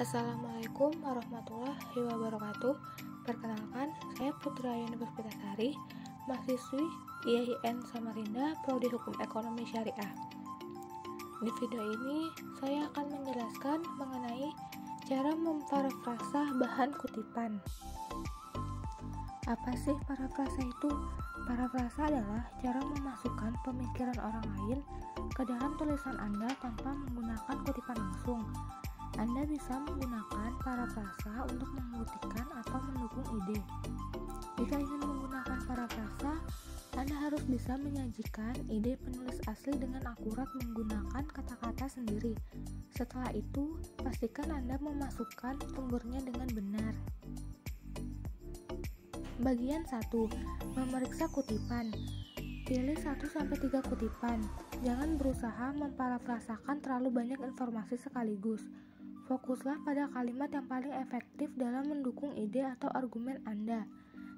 Assalamualaikum warahmatullahi wabarakatuh. Perkenalkan, saya Putra Ayani Puspitasari, mahasiswi IAIN Samarinda, Prodi Hukum Ekonomi Syariah. Di video ini, saya akan menjelaskan mengenai cara memparafrasa bahan kutipan. Apa sih parafrasa itu? Parafrasa adalah cara memasukkan pemikiran orang lain ke dalam tulisan Anda tanpa menggunakan kutipan langsung. Anda bisa menggunakan parafrasa untuk membuktikan atau mendukung ide. Jika ingin menggunakan parafrasa, Anda harus bisa menyajikan ide penulis asli dengan akurat menggunakan kata-kata sendiri. Setelah itu, pastikan Anda memasukkan sumbernya dengan benar. Bagian 1. Memeriksa kutipan. Pilih 1-3 kutipan. Jangan berusaha memparafrasakan terlalu banyak informasi sekaligus. Fokuslah pada kalimat yang paling efektif dalam mendukung ide atau argumen Anda,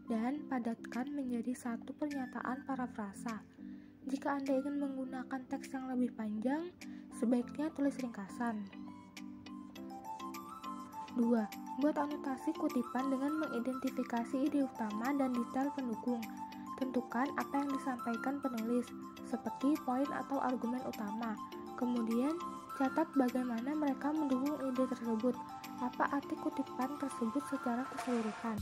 dan padatkan menjadi satu pernyataan parafrasa. Jika Anda ingin menggunakan teks yang lebih panjang, sebaiknya tulis ringkasan. 2. Buat anotasi kutipan dengan mengidentifikasi ide utama dan detail pendukung. Tentukan apa yang disampaikan penulis, seperti poin atau argumen utama. Kemudian, catat bagaimana mereka mendukung ide tersebut. Apa arti kutipan tersebut secara keseluruhan.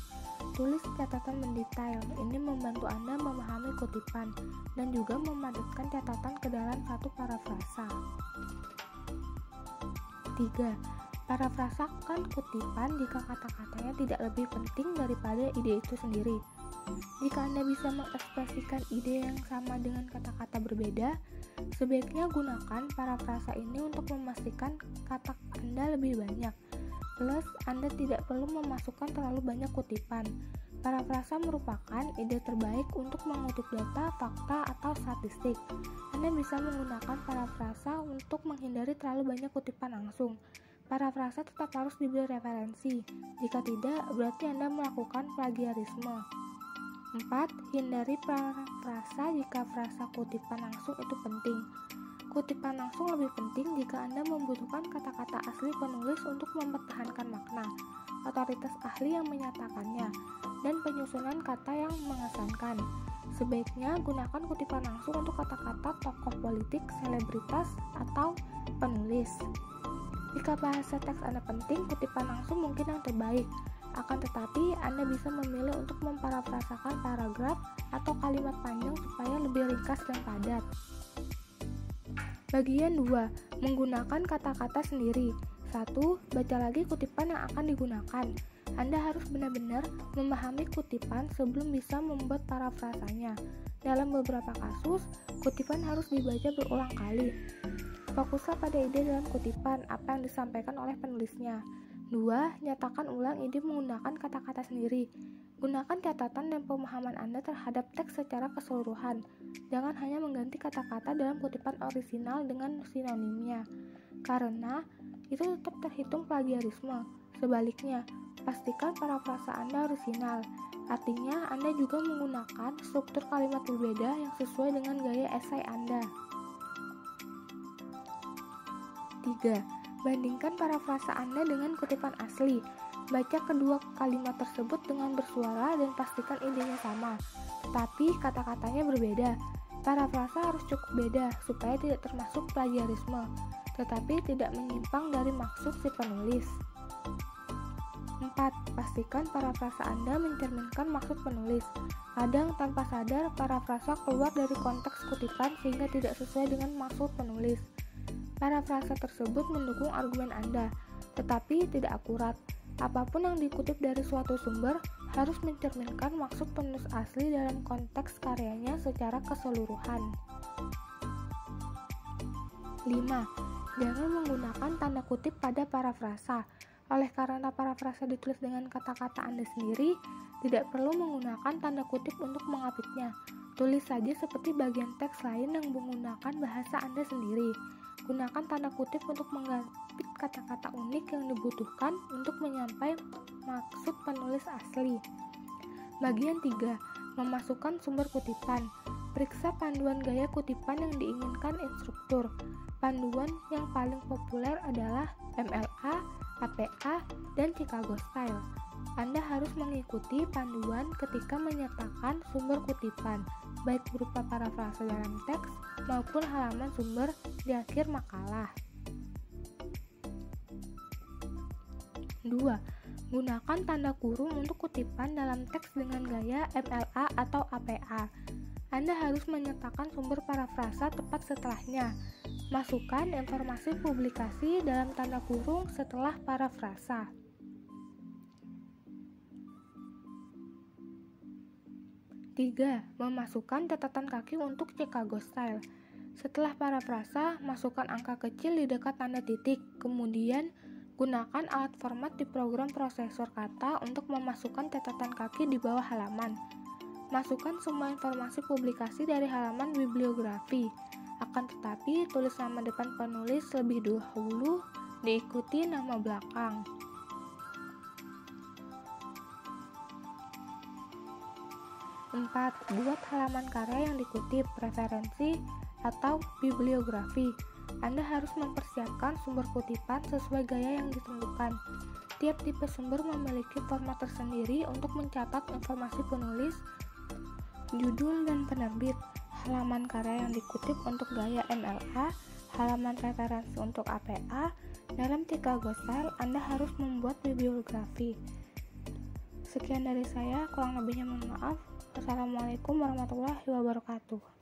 Tulis catatan mendetail. Ini membantu Anda memahami kutipan dan juga memadatkan catatan ke dalam satu parafrasa. 3. Parafrasakan kutipan jika kata-katanya tidak lebih penting daripada ide itu sendiri. Jika Anda bisa mengekspresikan ide yang sama dengan kata-kata berbeda, sebaiknya gunakan parafrasa ini untuk memastikan kata Anda lebih banyak. Plus, Anda tidak perlu memasukkan terlalu banyak kutipan. Parafrasa merupakan ide terbaik untuk mengutip data, fakta, atau statistik. Anda bisa menggunakan parafrasa untuk menghindari terlalu banyak kutipan langsung. Parafrasa tetap harus diberi referensi. Jika tidak, berarti Anda melakukan plagiarisme. 4. Hindari parafrasa jika frasa kutipan langsung itu penting. Kutipan langsung lebih penting jika Anda membutuhkan kata-kata asli penulis untuk mempertahankan makna, otoritas ahli yang menyatakannya, dan penyusunan kata yang mengesankan. Sebaiknya gunakan kutipan langsung untuk kata-kata tokoh politik, selebritas, atau penulis. Jika bahasa teks Anda penting, kutipan langsung mungkin yang terbaik. Akan tetapi, Anda bisa memilih untuk memparafrasakan paragraf atau kalimat panjang supaya lebih ringkas dan padat. Bagian 2. Menggunakan kata-kata sendiri. 1. Baca lagi kutipan yang akan digunakan. Anda harus benar-benar memahami kutipan sebelum bisa membuat parafrasanya. Dalam beberapa kasus, kutipan harus dibaca berulang kali. Fokuslah pada ide dalam kutipan, apa yang disampaikan oleh penulisnya. 2. Nyatakan ulang ide menggunakan kata-kata sendiri. Gunakan catatan dan pemahaman Anda terhadap teks secara keseluruhan. Jangan hanya mengganti kata-kata dalam kutipan orisinal dengan sinonimnya, karena itu tetap terhitung plagiarisme. Sebaliknya, pastikan parafrasa Anda orisinal. Artinya, Anda juga menggunakan struktur kalimat berbeda yang sesuai dengan gaya esai Anda. 3. Bandingkan parafrasa Anda dengan kutipan asli. Baca kedua kalimat tersebut dengan bersuara dan pastikan idenya sama, tetapi kata-katanya berbeda. Parafrasa harus cukup beda supaya tidak termasuk plagiarisme, tetapi tidak menyimpang dari maksud si penulis. 4. Pastikan parafrasa Anda mencerminkan maksud penulis. Kadang tanpa sadar, parafrasa keluar dari konteks kutipan sehingga tidak sesuai dengan maksud penulis. Parafrasa tersebut mendukung argumen Anda, tetapi tidak akurat. Apapun yang dikutip dari suatu sumber harus mencerminkan maksud penulis asli dalam konteks karyanya secara keseluruhan. 5. Jangan menggunakan tanda kutip pada parafrasa. Oleh karena parafrasa ditulis dengan kata-kata Anda sendiri, tidak perlu menggunakan tanda kutip untuk mengapitnya. Tulis saja seperti bagian teks lain yang menggunakan bahasa Anda sendiri. Gunakan tanda kutip untuk menggapit kata-kata unik yang dibutuhkan untuk menyampaikan maksud penulis asli. Bagian 3. Memasukkan sumber kutipan. Periksa panduan gaya kutipan yang diinginkan instruktur. Panduan yang paling populer adalah MLA, AP APA, dan Chicago Style. Anda harus mengikuti panduan ketika menyertakan sumber kutipan, baik berupa parafrase dalam teks maupun halaman sumber di akhir makalah. 2. Gunakan tanda kurung untuk kutipan dalam teks dengan gaya MLA atau APA. Anda harus menyertakan sumber parafrasa tepat setelahnya. Masukkan informasi publikasi dalam tanda kurung setelah parafrasa. 3. Memasukkan catatan kaki untuk Chicago Style. Setelah parafrasa, masukkan angka kecil di dekat tanda titik. Kemudian, gunakan alat format di program prosesor kata untuk memasukkan catatan kaki di bawah halaman. Masukkan semua informasi publikasi dari halaman bibliografi. Akan tetapi, tulis nama depan penulis lebih dahulu, diikuti nama belakang. 4. Buat halaman karya yang dikutip, referensi, atau bibliografi. Anda harus mempersiapkan sumber kutipan sesuai gaya yang ditentukan. Tiap tipe sumber memiliki format tersendiri untuk mencatat informasi penulis, judul dan penerbit. Halaman karya yang dikutip untuk gaya MLA, halaman referensi untuk APA. Dalam Chicago Style, Anda harus membuat bibliografi. Sekian dari saya, kurang lebihnya mohon maaf. Wassalamualaikum warahmatullahi wabarakatuh.